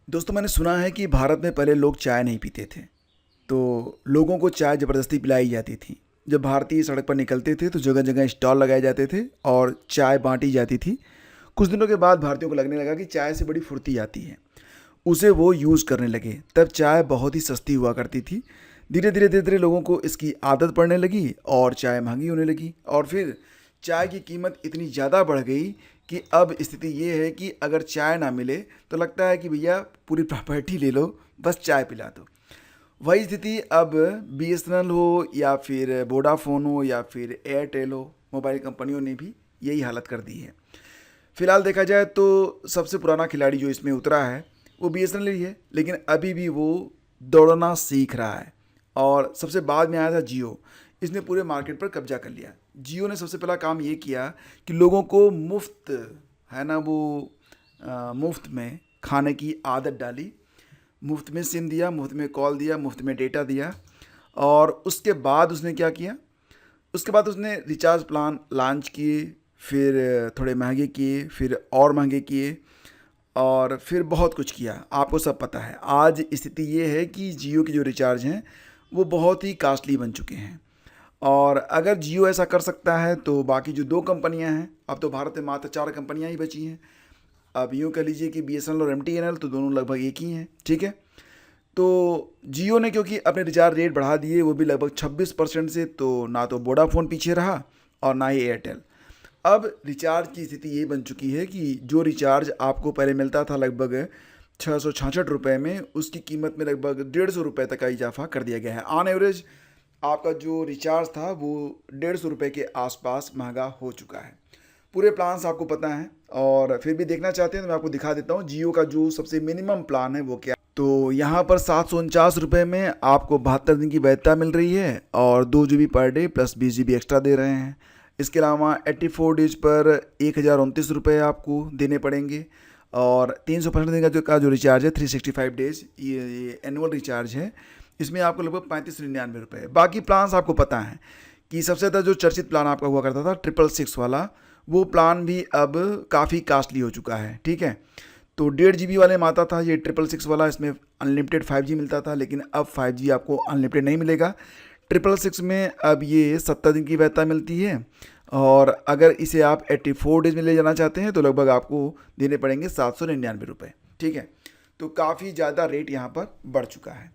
दोस्तों, मैंने सुना है कि भारत में पहले लोग चाय नहीं पीते थे। तो लोगों को चाय ज़बरदस्ती पिलाई जाती थी। जब भारतीय सड़क पर निकलते थे तो जगह जगह स्टॉल लगाए जाते थे और चाय बांटी जाती थी। कुछ दिनों के बाद भारतीयों को लगने लगा कि चाय से बड़ी फुर्ती आती है। उसे वो यूज़ करने लगे। तब चाय बहुत ही सस्ती हुआ करती थी। धीरे धीरे लोगों को इसकी आदत पड़ने लगी और चाय महंगी होने लगी, और फिर चाय की कीमत इतनी ज़्यादा बढ़ गई कि अब स्थिति ये है कि अगर चाय ना मिले तो लगता है कि भैया पूरी प्रॉपर्टी ले लो, बस चाय पिला दो। वही स्थिति अब बीएसएनएल हो या फिर वोडाफोन हो या फिर एयरटेल हो, मोबाइल कंपनियों ने भी यही हालत कर दी है। फिलहाल देखा जाए तो सबसे पुराना खिलाड़ी जो इसमें उतरा है वो बीएसएनएल ही है, लेकिन अभी भी वो दौड़ना सीख रहा है। और सबसे बाद में आया था जियो। इसने पूरे मार्केट पर कब्जा कर लिया। जियो ने सबसे पहला काम ये किया कि लोगों को मुफ्त, है ना, वो मुफ्त में खाने की आदत डाली। मुफ्त में सिम दिया, मुफ्त में कॉल दिया, मुफ्त में डेटा दिया। और उसके बाद उसने क्या किया, उसके बाद उसने रिचार्ज प्लान लॉन्च किए, फिर थोड़े महंगे किए, फिर और महंगे किए, और फिर बहुत कुछ किया। आपको सब पता है। आज स्थिति ये है कि जियो के जो रिचार्ज हैं वो बहुत ही कास्टली बन चुके हैं। और अगर जियो ऐसा कर सकता है तो बाकी जो दो कंपनियां हैं, अब तो भारत में मात्र चार कंपनियां ही बची हैं। अब यूँ कह लीजिए कि बीएसएनएल और एमटीएनएल तो दोनों लगभग एक ही हैं, ठीक है। तो जियो ने क्योंकि अपने रिचार्ज रेट बढ़ा दिए, वो भी लगभग 26% से, तो ना तो वोडाफोन पीछे रहा और ना ही एयरटेल। अब रिचार्ज की स्थिति ये बन चुकी है कि जो रिचार्ज आपको पहले मिलता था लगभग 666 रुपये में, उसकी कीमत में लगभग 150 रुपये तक का इजाफा कर दिया गया है। ऑन एवरेज आपका जो रिचार्ज था वो 150 रुपये के आसपास महंगा हो चुका है। पूरे प्लान्स आपको पता हैं, और फिर भी देखना चाहते हैं तो मैं आपको दिखा देता हूँ जियो का जो सबसे मिनिमम प्लान है वो क्या। तो यहाँ पर 749 रुपये में आपको 72 दिन की वैधता मिल रही है और 2 GB per day plus 20 GB extra दे रहे हैं। इसके अलावा 84 डेज पर 1029 रुपये आपको देने पड़ेंगे। और 365 दिन का जो रिचार्ज है, 365 डेज, ये एनुअल रिचार्ज है। इसमें आपको लगभग 3599 रुपये। बाकी प्लान्स आपको पता है कि सबसे ज़्यादा जो चर्चित प्लान आपका हुआ करता था 666 वाला, वो प्लान भी अब काफ़ी कास्टली हो चुका है, ठीक है। तो 1.5 GB वाले में आता था ये 666 वाला, इसमें अनलिमिटेड 5G मिलता था, लेकिन अब 5G आपको अनलिमिटेड नहीं मिलेगा। 666 में अब ये 70 दिन की वैधता मिलती है, और अगर इसे आप 84 डेज में ले जाना चाहते हैं तो लगभग आपको देने पड़ेंगे 799 रुपये, ठीक है। तो काफ़ी ज़्यादा रेट यहाँ पर बढ़ चुका है।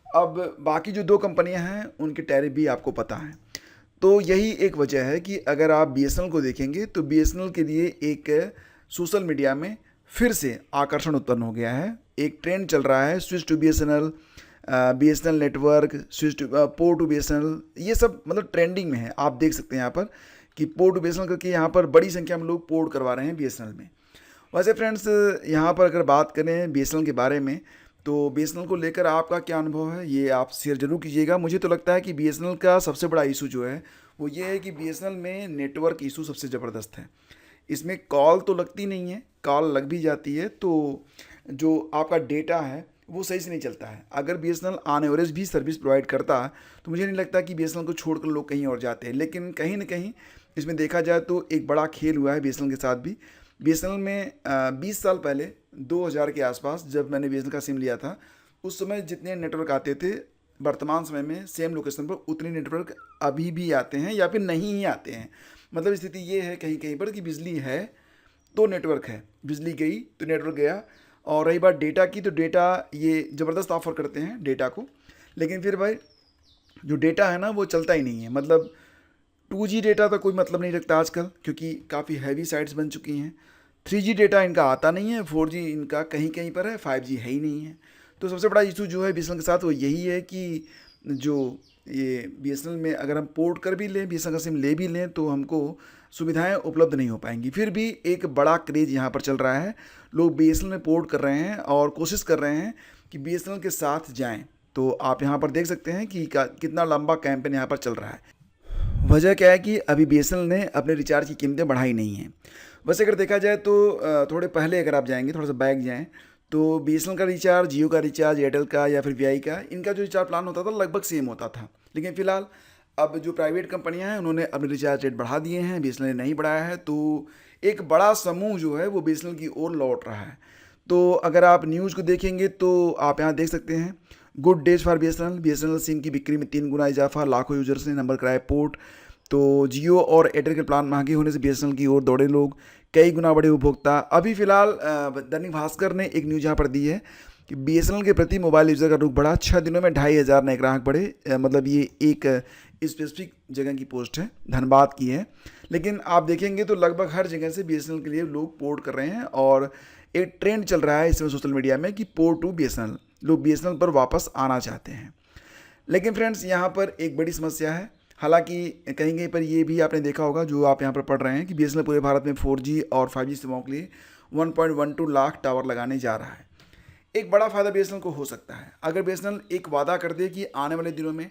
अब बाकी जो दो कंपनियां हैं उनके टैरिफ भी आपको पता है। तो यही एक वजह है कि अगर आप बीएसएनएल को देखेंगे तो बीएसएनएल के लिए एक सोशल मीडिया में फिर से आकर्षण उत्पन्न हो गया है। एक ट्रेंड चल रहा है, switch to BSNL, BSNL network, switch to port to BSNL, ये सब मतलब ट्रेंडिंग में है। आप देख सकते हैं यहाँ पर कि पोर्ट टू बीएसएनएल करके यहाँ पर बड़ी संख्या में लोग पोर्ट करवा रहे हैं बीएसएनएल में। वैसे फ्रेंड्स, यहाँ पर अगर बात करें बीएसएनएल के बारे में, तो बीएसएनएल को लेकर आपका क्या अनुभव है ये आप शेयर जरूर कीजिएगा। मुझे तो लगता है कि बीएसएनएल का सबसे बड़ा इशू जो है वो ये है कि बीएसएनएल में नेटवर्क इशू सबसे ज़बरदस्त है। इसमें कॉल तो लगती नहीं है, कॉल लग भी जाती है तो जो आपका डेटा है वो सही से नहीं चलता है। अगर बीएसएनएल ऑन एवरेज भी सर्विस प्रोवाइड करता तो मुझे नहीं लगता कि बीएसएनएल को छोड़कर लोग कहीं और जाते हैं। लेकिन कहीं ना कहीं इसमें देखा जाए तो एक बड़ा खेल हुआ है बीएसएनएल के साथ भी। बीएसएनएल में 20 साल पहले 2000 के आसपास जब मैंने बीएसएनएल का सिम लिया था, उस समय जितने नेटवर्क आते थे, वर्तमान समय में सेम लोकेशन पर उतने नेटवर्क अभी भी आते हैं या फिर नहीं ही आते हैं। मतलब स्थिति ये है कहीं कहीं पर कि बिजली है तो नेटवर्क है, बिजली गई तो नेटवर्क गया। और रही बात डेटा की, तो डेटा ये ज़बरदस्त ऑफर करते हैं डेटा को, लेकिन फिर भाई जो डेटा है ना वो चलता ही नहीं है। मतलब 2G डेटा तो कोई मतलब नहीं रखता आजकल, क्योंकि काफ़ी हैवी साइट्स बन चुकी हैं। 3G डेटा इनका आता नहीं है, 4G इनका कहीं कहीं पर है, 5G है ही नहीं है। तो सबसे बड़ा इशू जो है बीएसएनएल के साथ वो यही है कि जो ये बीएसएनएल में अगर हम पोर्ट कर भी लें, बीएसएनएल का सिम ले भी लें, तो हमको सुविधाएं उपलब्ध नहीं हो पाएंगी। फिर भी एक बड़ा क्रेज़ यहाँ पर चल रहा है, लोग बीएसएनएल में पोर्ट कर रहे हैं और कोशिश कर रहे हैं कि बीएसएनएल के साथ जाएँ। तो आप यहाँ पर देख सकते हैं कि कितना लंबा कैंपेन यहाँ पर चल रहा है। वजह क्या है कि अभी बीएसएनएल ने अपने रिचार्ज की कीमतें बढ़ाई नहीं हैं। वैसे अगर देखा जाए तो थोड़े पहले अगर आप जाएंगे, थोड़ा सा बैक जाएं, तो बीएसएनएल का रिचार्ज, जियो का रिचार्ज, एयरटेल का या फिर वीआई का, इनका जो रिचार्ज प्लान होता था लगभग सेम होता था। लेकिन फिलहाल अब जो प्राइवेट कंपनियां हैं उन्होंने अपने रिचार्ज रेट बढ़ा दिए हैं, बीएसएनएल ने नहीं बढ़ाया है। तो एक बड़ा समूह जो है वो बीएसएनएल की ओर लौट रहा है। तो अगर आप न्यूज़ को देखेंगे तो आप यहाँ देख सकते हैं, good days for BSNL SIM की बिक्री में 3 गुना इजाफा, लाखों यूजर्स ने नंबर कराया पोर्ट। तो जियो और एयरटेल के प्लान महंगे होने से बीएसएनएल की ओर दौड़े लोग, कई गुना बढ़े उपभोक्ता। अभी फिलहाल दैनिक भास्कर ने एक न्यूज़ यहाँ पर दी है कि बीएसएनएल के प्रति मोबाइल यूज़र का रुख बढ़ा, 6 दिनों में 2,500 नए ग्राहक बढ़े। मतलब ये एक स्पेसिफिक जगह की पोस्ट है, धनबाद की है, लेकिन आप देखेंगे तो लगभग हर जगह से बीएसएनएल के लिए लोग पोर्ट कर रहे हैं। और एक ट्रेंड चल रहा है इसमें सोशल मीडिया में कि पोर्ट टू बीएसएनएल, लोग बीएसएनएल पर वापस आना चाहते हैं। लेकिन फ्रेंड्स यहाँ पर एक बड़ी समस्या है, हालांकि कहीं कहीं पर ये भी आपने देखा होगा जो आप यहाँ पर पढ़ रहे हैं कि बीएसएनएल पूरे भारत में 4G और 5G सेवाओं के लिए 1.12 लाख टावर लगाने जा रहा है। एक बड़ा फायदा बीएसएनएल को हो सकता है अगर बीएसएनएल एक वादा कर दे कि आने वाले दिनों में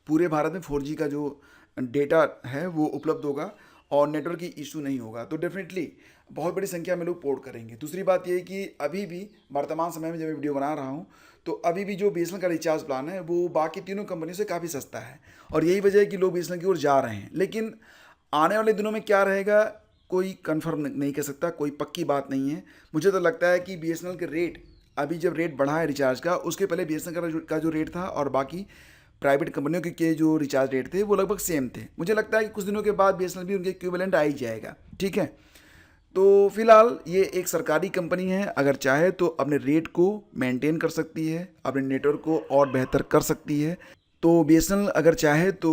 पूरे भारत में 4G का जो डेटा है वो उपलब्ध होगा और नेटवर्क की इशू नहीं होगा, तो डेफिनेटली बहुत बड़ी संख्या में लोग पोर्ट करेंगे। दूसरी बात ये है कि अभी भी वर्तमान समय में जब मैं वीडियो बना रहा हूँ तो अभी भी जो बीएसएनएल का रिचार्ज प्लान है वो बाकी तीनों कंपनियों से काफ़ी सस्ता है, और यही वजह है कि लोग बीएसएनएल की ओर जा रहे हैं। लेकिन आने वाले दिनों में क्या रहेगा कोई कंफर्म नहीं कर सकता, कोई पक्की बात नहीं है। मुझे तो लगता है कि बीएसएनएल के रेट, अभी जब रेट बढ़ा है रिचार्ज का, उसके पहले बीएसएनएल का जो रेट था और बाकी प्राइवेट कंपनियों के जो रिचार्ज रेट थे वो लगभग सेम थे। मुझे लगता है कि कुछ दिनों के बाद बीएसएनएल भी उनके इक्विवेलेंट आ ही जाएगा, ठीक है। तो फिलहाल ये एक सरकारी कंपनी है, अगर चाहे तो अपने रेट को मेंटेन कर सकती है, अपने नेटवर्क को और बेहतर कर सकती है। तो बीएसएनएल अगर चाहे तो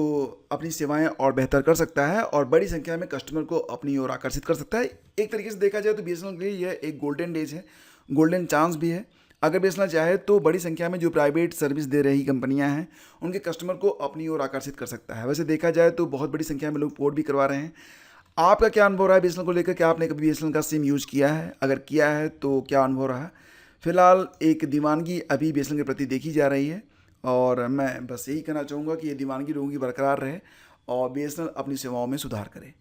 अपनी सेवाएं और बेहतर कर सकता है और बड़ी संख्या में कस्टमर को अपनी ओर आकर्षित कर सकता है। एक तरीके से देखा जाए तो बीएसएनएल के लिए यह एक गोल्डन डेज है, गोल्डन चांस भी है। अगर बीएसएनएल चाहे तो बड़ी संख्या में जो प्राइवेट सर्विस दे रही कंपनियां हैं उनके कस्टमर को अपनी ओर आकर्षित कर सकता है। वैसे देखा जाए तो बहुत बड़ी संख्या में लोग पोर्ट भी करवा रहे हैं। आपका क्या अनुभव रहा है बीएसएनएल को लेकर? क्या आपने कभी बीएसएनएल का सिम यूज़ किया है? अगर किया है तो क्या अनुभव रहा? फिलहाल एक दीवानगी अभी बीएसएनएल के प्रति देखी जा रही है और मैं बस यही कहना चाहूँगा कि ये दीवानगी लोगों की बरकरार रहे और बीएसएनएल अपनी सेवाओं में सुधार करे।